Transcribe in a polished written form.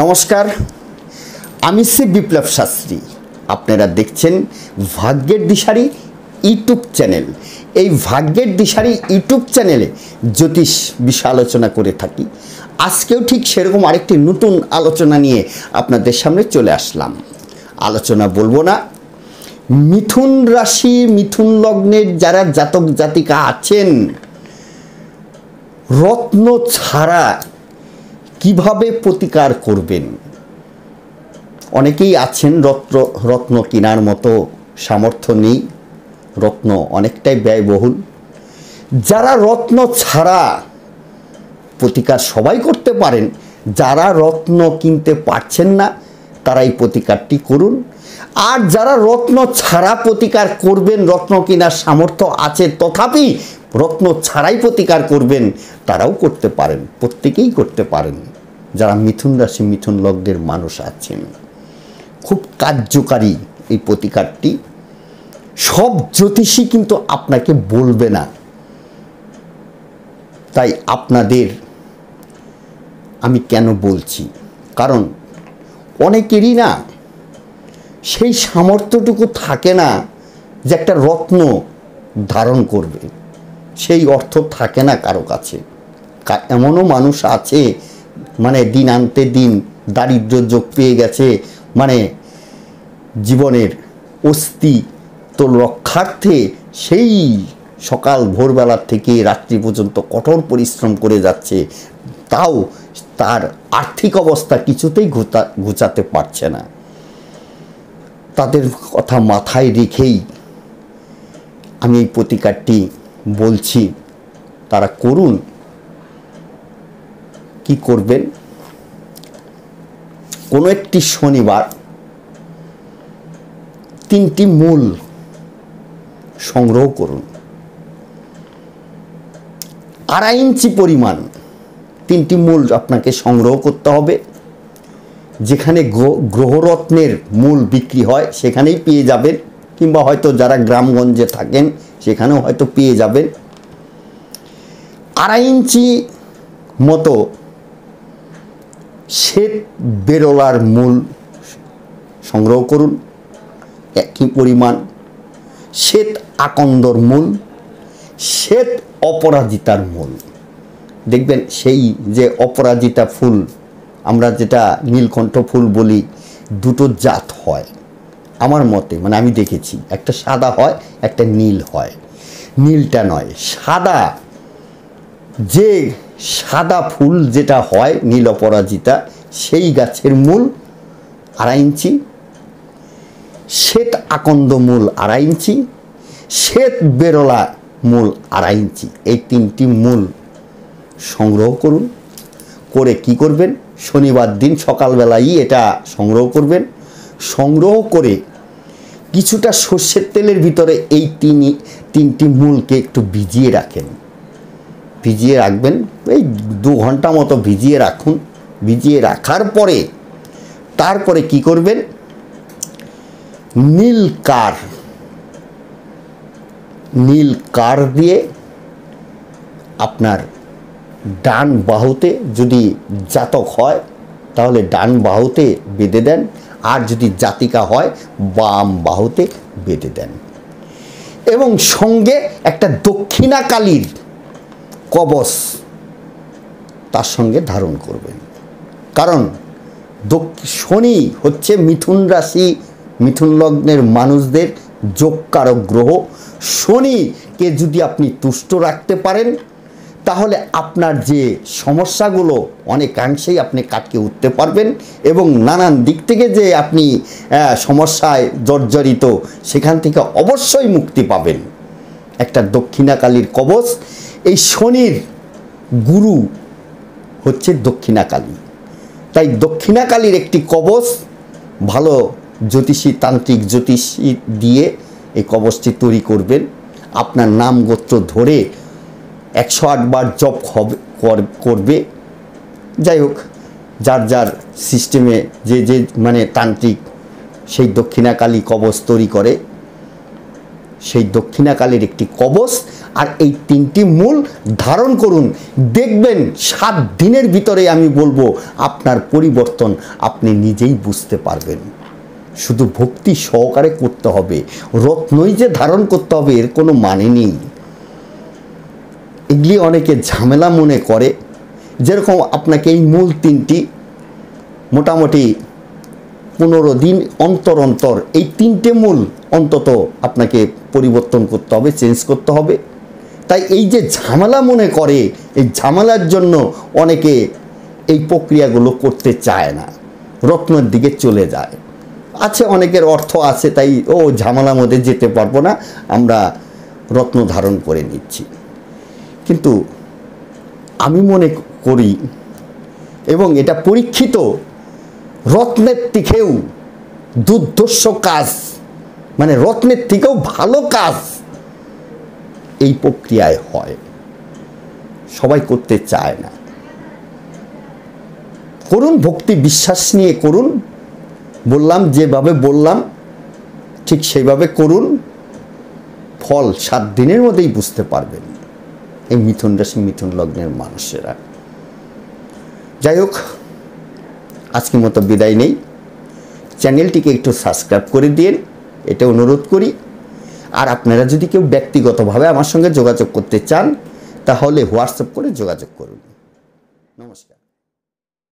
নমস্কার, আমি শ্রী বিপ্লব শাস্ত্রী। আপনারা দেখছেন ভাগ্যের দিশারি ইউটিউব চ্যানেল। এই ভাগ্যের দিশারি ইউটিউব চ্যানেলে জ্যোতিষ বিষয় আলোচনা করে থাকি। আজকেও ঠিক সেরকম আরেকটি নতুন আলোচনা নিয়ে আপনাদের সামনে চলে আসলাম। আলোচনা বলবো না, মিথুন রাশি মিথুন লগ্নের যারা জাতক জাতিকা আছেন, রত্ন ছাড়া কিভাবে প্রতিকার করবেন। অনেকেই আছেন রত্ন কেনার মতো সামর্থ্য নেই, রত্ন অনেকটাই ব্যয়বহুল। যারা রত্ন ছাড়া প্রতিকার সবাই করতে পারেন, যারা রত্ন কিনতে পারছেন না তারা এই প্রতিকারটি করুন। আর যারা রত্ন ছাড়া প্রতিকার করবেন, রত্ন কেনার সামর্থ্য আছে তথাপি রত্ন ছাড়াই প্রতিকার করবেন, তারাও করতে পারেন, প্রত্যেকেই করতে পারেন। যারা মিথুন রাশি মিথুন লগ্নের মানুষ আছেন, খুব কার্যকারী এই প্রতিকারটি। সব জ্যোতিষী কিন্তু আপনাকে বলবে না, তাই আপনাদের আমি কেন বলছি, কারণ অনেকেরই না সেই সামর্থ্যটুকু থাকে না যে একটা রত্ন ধারণ করবে, সেই অর্থ থাকে না কারো কাছে। এমনও মানুষ আছে মানে দিন আনতে দিন দারিদ্র যোগ পেয়ে গেছে, মানে জীবনের অস্তিত্ব রক্ষার্থে সেই সকাল ভোরবেলার থেকে রাত্রি পর্যন্ত কঠোর পরিশ্রম করে যাচ্ছে, তাও তার আর্থিক অবস্থা কিছুতেই ঘুচাতে পারছে না। তাদের কথা মাথায় রেখেই আমি এই প্রতিকারটি বলছি, তারা করুন। কি করবেন, কোনো একটি শনিবার 3টি মূল সংগ্রহ করুন, 2.5 ইঞ্চি পরিমাণ 3টি মূল আপনাকে সংগ্রহ করতে হবে। যেখানে গ্রহরত্নের মূল বিক্রি হয় সেখানেই পেয়ে যাবেন, কিংবা হয়তো যারা গ্রামগঞ্জে থাকেন সেখানেও হয়তো পেয়ে যাবেন। 2.5 ইঞ্চি মতো শ্বেত বেরোলার মূল সংগ্রহ করুন, একই পরিমাণ শ্বেত আকন্দর মূল, শ্বেত অপরাজিতার মূল। দেখবেন সেই যে অপরাজিতা ফুল, আমরা যেটা নীলকণ্ঠ ফুল বলি, দুটো জাত হয় আমার মতে, মানে আমি দেখেছি, একটা সাদা হয় একটা নীল হয়। নীলটা নয়, সাদা, যে সাদা ফুল যেটা হয় নীল অপরাজিতা, সেই গাছের মূল 2.5 ইঞ্চি, শ্বেত আকন্দ মূল 2.5 ইঞ্চি, শ্বেত বেরোলা মূল 2.5 ইঞ্চি, এই 3টি মূল সংগ্রহ করুন। করে কি করবেন, শনিবার দিন সকালবেলাই এটা সংগ্রহ করবেন। সংগ্রহ করে কিছুটা সর্ষের তেলের ভিতরে এই 3টি মূলকে একটু ভিজিয়ে রাখেন। ভিজিয়ে রাখবেন, এই 2 ঘন্টা মতো ভিজিয়ে রাখুন। ভিজিয়ে রাখার পরে তারপরে কি করবেন, নীল কার দিয়ে আপনার ডান বাহুতে, যদি জাতক হয় তাহলে ডান বাহুতে বেঁধে দেন, আর যদি জাতিকা হয় বাম বাহুতে বেঁধে দেন। এবং সঙ্গে একটা দক্ষিণাকালীর কবচ তার সঙ্গে ধারণ করবেন। কারণ শনি হচ্ছে মিথুন রাশি মিথুন লগ্নের মানুষদের যোগকারক গ্রহ। শনিকে যদি আপনি তুষ্ট রাখতে পারেন তাহলে আপনার যে সমস্যাগুলো অনেকাংশেই আপনি কাটিয়ে উঠতে পারবেন, এবং নানান দিক থেকে যে আপনি সমস্যায় জর্জরিত সেখান থেকে অবশ্যই মুক্তি পাবেন। একটা দক্ষিণাকালীর কবচ, এই শনির গুরু হচ্ছে দক্ষিণাকালী, তাই দক্ষিণাকালীর একটি কবচ ভালো জ্যোতিষী তান্ত্রিক জ্যোতিষী দিয়ে এই কবচটি তৈরি করবেন। আপনার নাম গোত্র ধরে 108 বার জপ করবে। যাই হোক, যার যার সিস্টেমে যে মানে তান্ত্রিক সেই দক্ষিণাকালী কবচ তৈরি করে, সেই দক্ষিণাকালের একটি কবচ আর এই 3টি মূল ধারণ করুন, দেখবেন 7 দিনের ভিতরে আমি বলবো আপনার পরিবর্তন আপনি নিজেই বুঝতে পারবেন। শুধু ভক্তি সহকারে করতে হবে, রত্নই যে ধারণ করতে হবে এর কোনো মানে নেই। এগুলি অনেকে ঝামেলা মনে করে, যেরকম আপনাকে এই মূল 3টি মোটামুটি 15 দিন অন্তর অন্তর এই 3টে মূল অন্তত আপনাকে পরিবর্তন করতে হবে, চেঞ্জ করতে হবে। তাই এই যে ঝামেলা মনে করে, এই ঝামেলার জন্য অনেকে এই প্রক্রিয়াগুলো করতে চায় না, রত্নের দিকে চলে যায়। আছে অনেকের অর্থ আছে, তাই ও ঝামেলার মধ্যে যেতে পারবো না, আমরা রত্ন ধারণ করে নিচ্ছি। কিন্তু আমি মনে করি, এবং এটা পরীক্ষিত, রত্নের থেকেও দুর্ধর্ষ কাজ, মানে রত্নের থেকেও ভালো কাজ এই প্রক্রিয়ায় হয়, সবাই করতে চায় না। করুন, ভক্তি বিশ্বাস নিয়ে করুন, বললাম যেভাবে বললাম ঠিক সেইভাবে করুন, ফল 7 দিনের মধ্যেই বুঝতে পারবেন এই মিথুন রাশি মিথুন লগ্নের মানুষেরা। যাই হোক, আজকের মতো বিদায় নেই। চ্যানেলটিকে একটু সাবস্ক্রাইব করে দিন, এটা অনুরোধ করি। আর আপনারা যদি কেউ ব্যক্তিগতভাবে আমার সঙ্গে যোগাযোগ করতে চান তাহলে হোয়াটসঅ্যাপ করে যোগাযোগ করুন। নমস্কার।